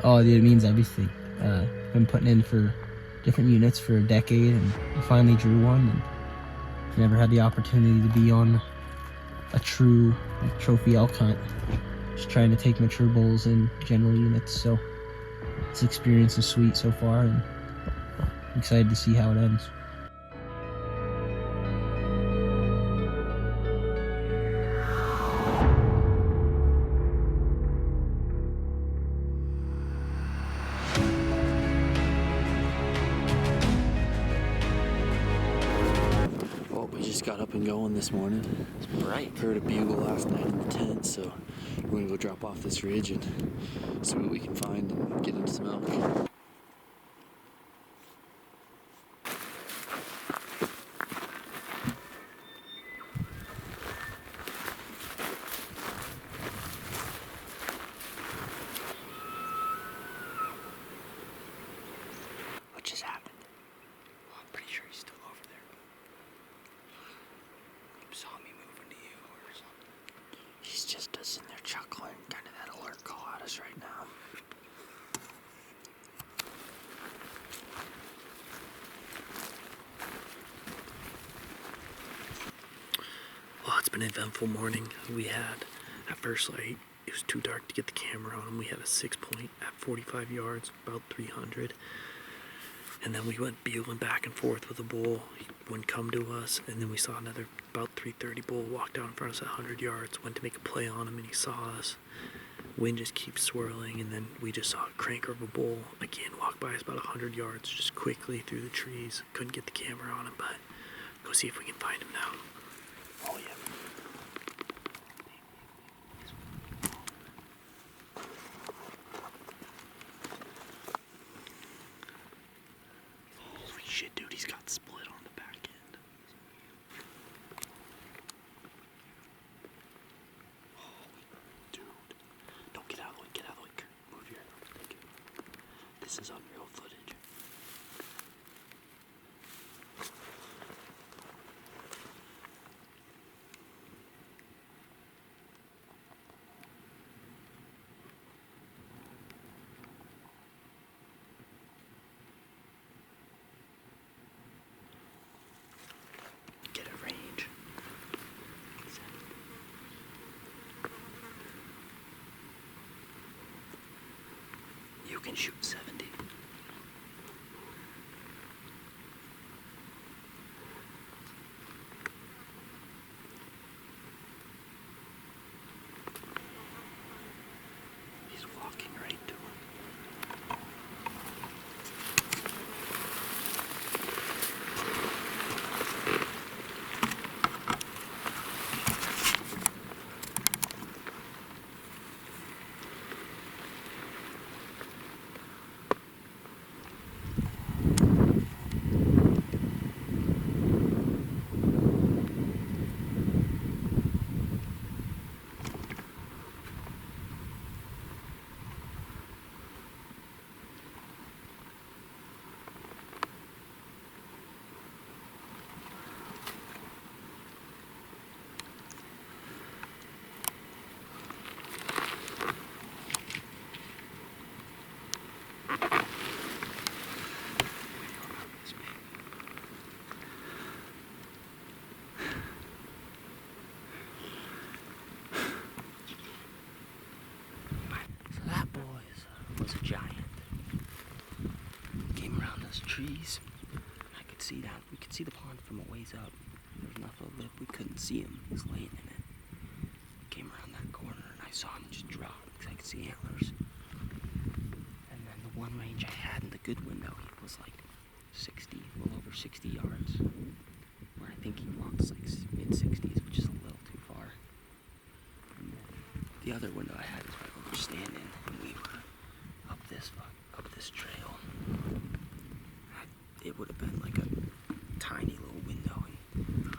Oh, dude, it means everything. Been putting in for different units for a decade, and I finally drew one, and never had the opportunity to be on a true trophy elk hunt. Just trying to take mature bulls in general units, so this experience is sweet so far, and I'm excited to see how it ends. Well, we just got up and going this morning. It's bright. Heard a bugle last night in the tent, so we're gonna go drop off this ridge and see what we can find and get into some elk. What just happened? Oh, I'm pretty sure he's still over there. He saw me moving to you or something. He's just sitting there chuckling, kind of that alert call at us right now. Well, it's been an eventful morning. We had, at first light, it was too dark to get the camera on him. We had a 6-point at 45 yards, about 300. And then we went bugling back and forth with a bull. He wouldn't come to us. And then we saw another about 330 bull walk down in front of us at 100 yards. Went to make a play on him and he saw us. Wind just keeps swirling. And then we just saw a cranker of a bull again walk by us about 100 yards just quickly through the trees. Couldn't get the camera on him, but go see if we can find him now. Oh, yeah. Holy shit, dude, he's got split on the back end. Oh, dude. Don't get out of the way, get out of the way. Move your head. This is unreal footage. Get a range. You can shoot 70. He's walking right to him. Was a giant. Came around those trees. I could see that. We could see the pond from a ways up. There was enough of a lip. We couldn't see him. He was laying in it. Came around that corner and I saw him just drop because I could see antlers. And then the one range I had in the good window, he was like 60, a little over 60 yards. Where I think he walks like mid-60s, which is a little too far. And then the other window I had is right where we're standing, and we were up this trail. It would have been like a tiny little window. And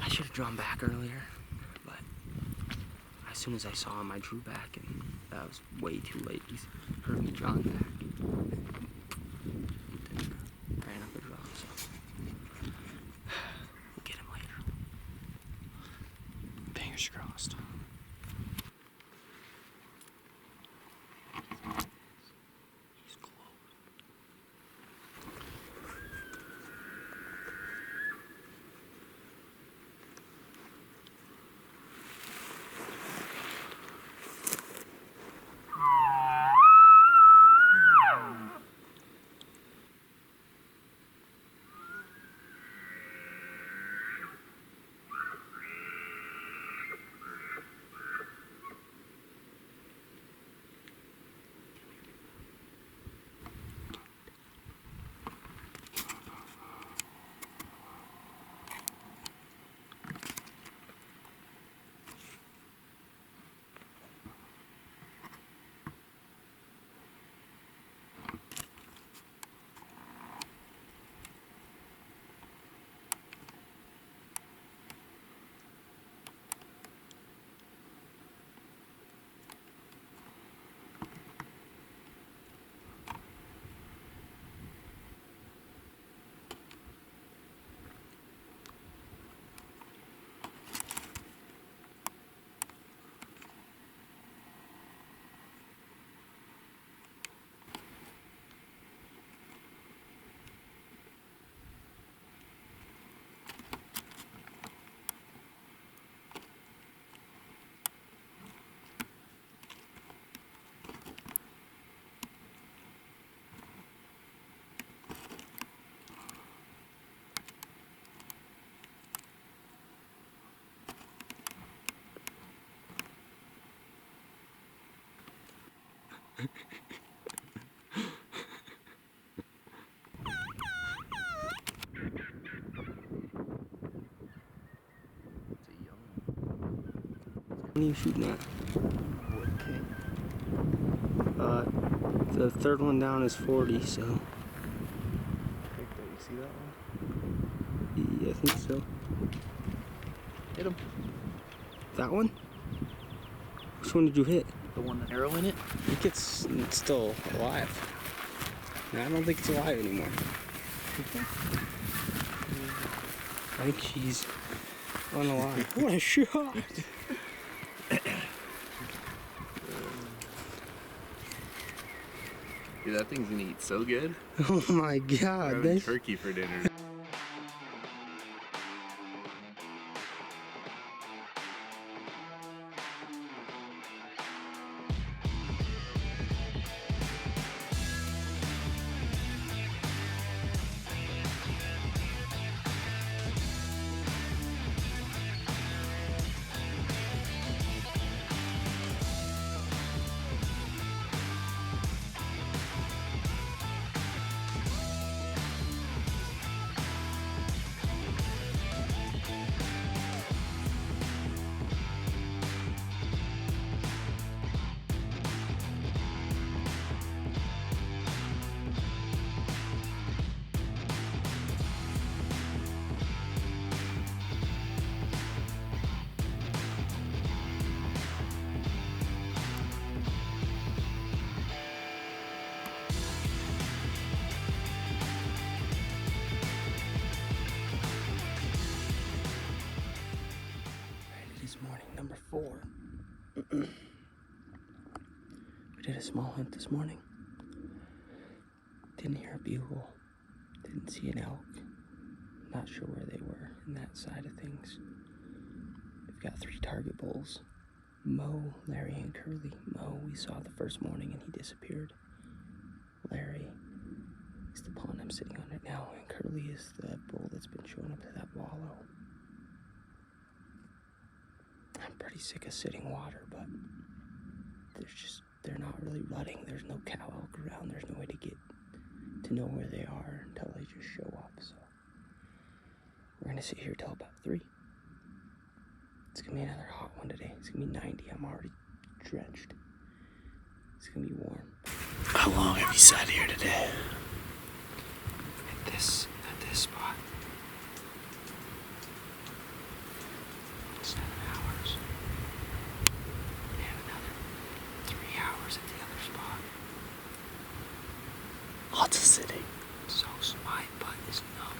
I should have drawn back earlier, but as soon as I saw him, I drew back, and that was way too late. He heard me drawing back. Ran up the draw, so we'll get him later. Fingers crossed. What are you shooting at? The third one down is 40, so. You see that one? Yeah, I think so. Hit him. That one? Which one did you hit? The one with the arrow in it? I think it's still alive. No, I don't think it's alive anymore. I think she's unalive. What a shot! Dude, that thing's gonna eat so good. Oh my We're god, having this. turkey for dinner. It is morning number 4. We did a small hunt this morning. Didn't hear a bugle. Didn't see an elk. Not sure where they were in that side of things. We've got 3 target bulls. Mo, Larry, and Curly. Mo we saw the first morning and he disappeared. Larry is the pond I'm sitting on right now, and Curly is the bull that's been showing up to that wallow. I'm pretty sick of sitting water, but they're not really rutting. There's no cow elk around. There's no way to get to know where they are until they just show up. So we're gonna sit here till about 3. It's gonna be another hot one today. It's gonna be 90. I'm already drenched. It's gonna be warm. How long have you sat here today? At this spot. 7 hours. And another 3 hours at the other spot. Lots of sitting. So my butt is numb.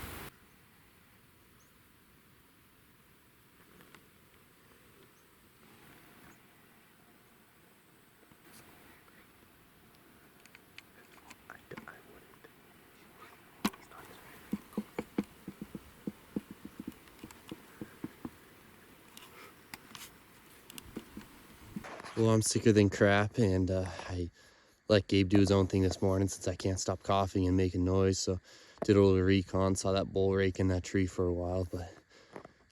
Well, I'm sicker than crap, and I let Gabe do his own thing this morning since I can't stop coughing and making noise. So did a little recon, saw that bull rake in that tree for a while, but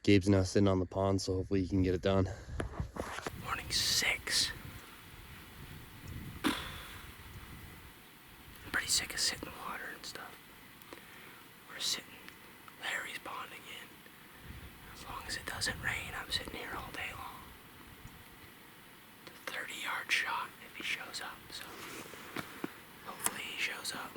Gabe's now sitting on the pond, so hopefully he can get it done. Morning 6. I'm pretty sick of sitting in water and stuff. We're sitting. Larry's ponding in. As long as it doesn't rain, I'm sitting here all day long. The 30-yard shot if he shows up, so hopefully he shows up.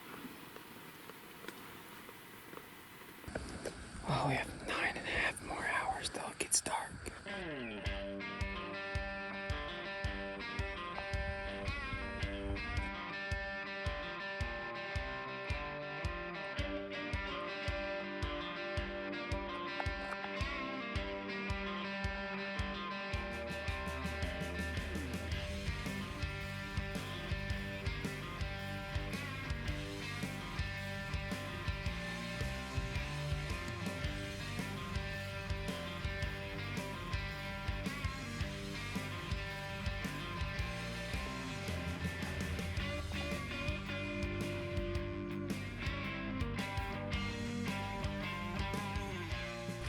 Oh, we have 9.5 more hours till it gets dark.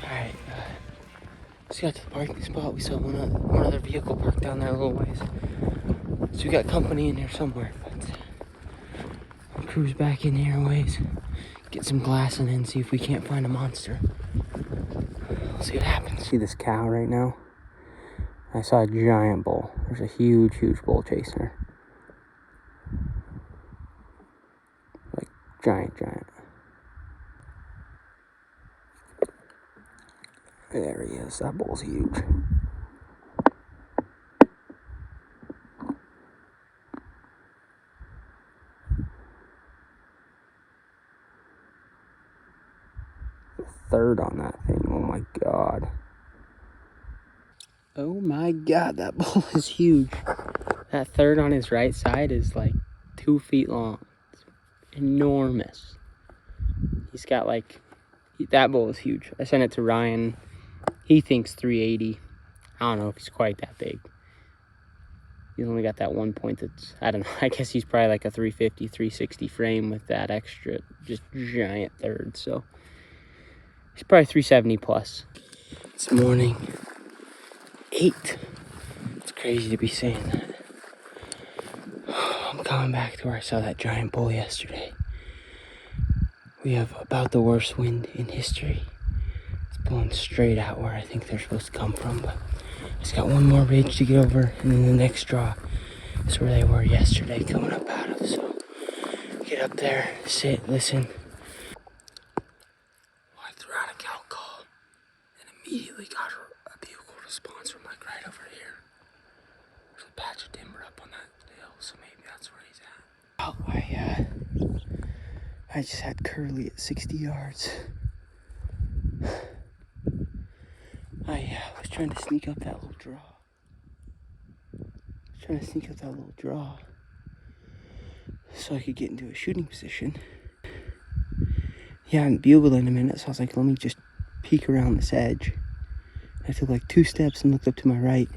Alright, just got to the parking spot. We saw one other vehicle parked down there a little ways. So we got company in here somewhere. But cruise back in here a ways, get some glassing in, see if we can't find a monster. We'll see what happens. See this cow right now? I saw a giant bull. There's a huge, huge bull chasing her. Like, giant. There he is. That bull's huge. Third on that thing. Oh my god. Oh my god, that bull is huge. That third on his right side is like 2 feet long. It's enormous. He's got like, that bull is huge. I sent it to Ryan. He thinks 380. I don't know if he's quite that big. He's only got that 1 point that's, I don't know, I guess he's probably like a 350, 360 frame with that extra, just giant third. So he's probably 370 plus. It's morning 8. It's crazy to be saying that. I'm coming back to where I saw that giant bull yesterday. We have about the worst wind in history. It's blowing straight out where I think they're supposed to come from, but I just got one more ridge to get over, and then the next draw is where they were yesterday coming up out of. So get up there, sit, listen. I threw out a cow call and immediately got a bugle response from like right over here. There's a patch of timber up on that hill, so maybe that's where he's at. Oh, I just had Curly at 60 yards. I was trying to sneak up that little draw. So I could get into a shooting position. Yeah, I hadn't bugled in a minute, so I was like, let me just peek around this edge. I took like 2 steps and looked up to my right,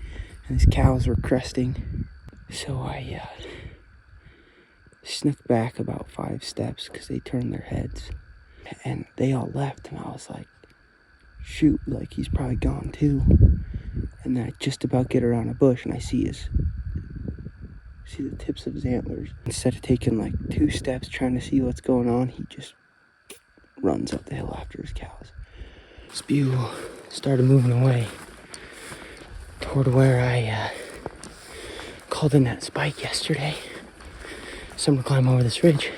and these cows were cresting. So I snuck back about 5 steps because they turned their heads. And they all left, and I was like, shoot, like he's probably gone too. And then I just about get around a bush, and I see the tips of his antlers. Instead of taking like 2 steps trying to see what's going on, he just runs up the hill after his cows. This bugle started moving away toward where I called in that spike yesterday. So I'm gonna climb over this ridge,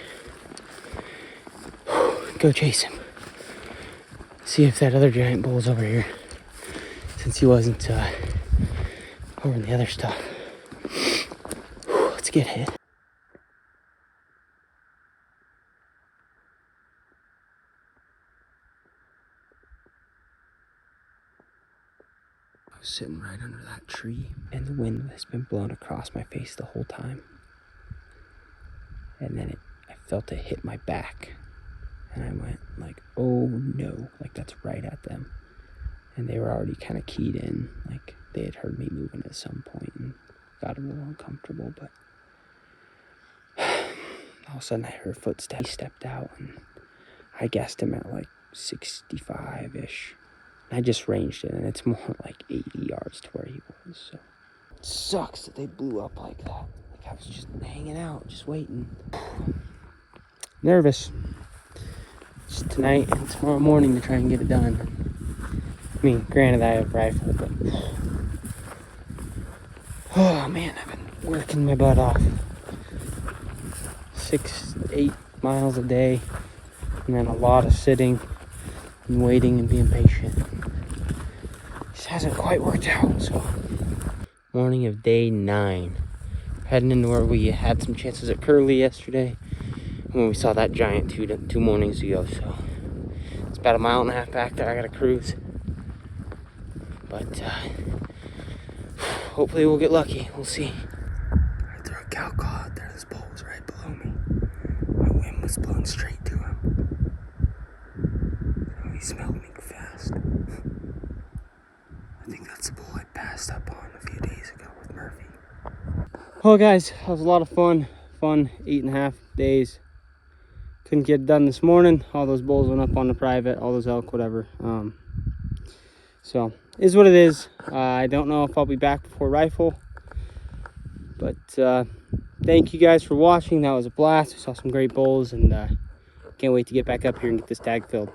go chase him, see if that other giant bull's over here, since he wasn't over in the other stuff. Let's get hit. I was sitting right under that tree, and the wind has been blowing across my face the whole time. And then I felt it hit my back, and I went like, oh no, like that's right at them. And they were already kind of keyed in, like they had heard me moving at some point and got a little uncomfortable, but all of a sudden I heard footsteps. He stepped out, and I guessed him at like 65-ish. I just ranged it, and it's more like 80 yards to where he was. So it sucks that they blew up like that. Like I was just hanging out, just waiting. Nervous. Just tonight and tomorrow morning to try and get it done. I mean, granted, I have a rifle, but oh man, I've been working my butt off. 6-8 miles a day, and then a lot of sitting and waiting and being patient. Just hasn't quite worked out. So morning of day 9, heading into where we had some chances at Curly yesterday when we saw that giant two mornings ago. So it's about 1.5 miles back there. I gotta cruise, but hopefully we'll get lucky. We'll see. I threw a cow call out there. This bull was right below me. My wind was blowing straight to him. Oh, he smelled me fast. I think that's the bull I passed up on a few days ago with Murphy. Well, guys, that was a lot of fun. 8.5 days. Couldn't get it done this morning. All those bulls went up on the private, all those elk, whatever. So, is what it is. I don't know if I'll be back before rifle, but thank you guys for watching. That was a blast. We saw some great bulls, and can't wait to get back up here and get this tag filled.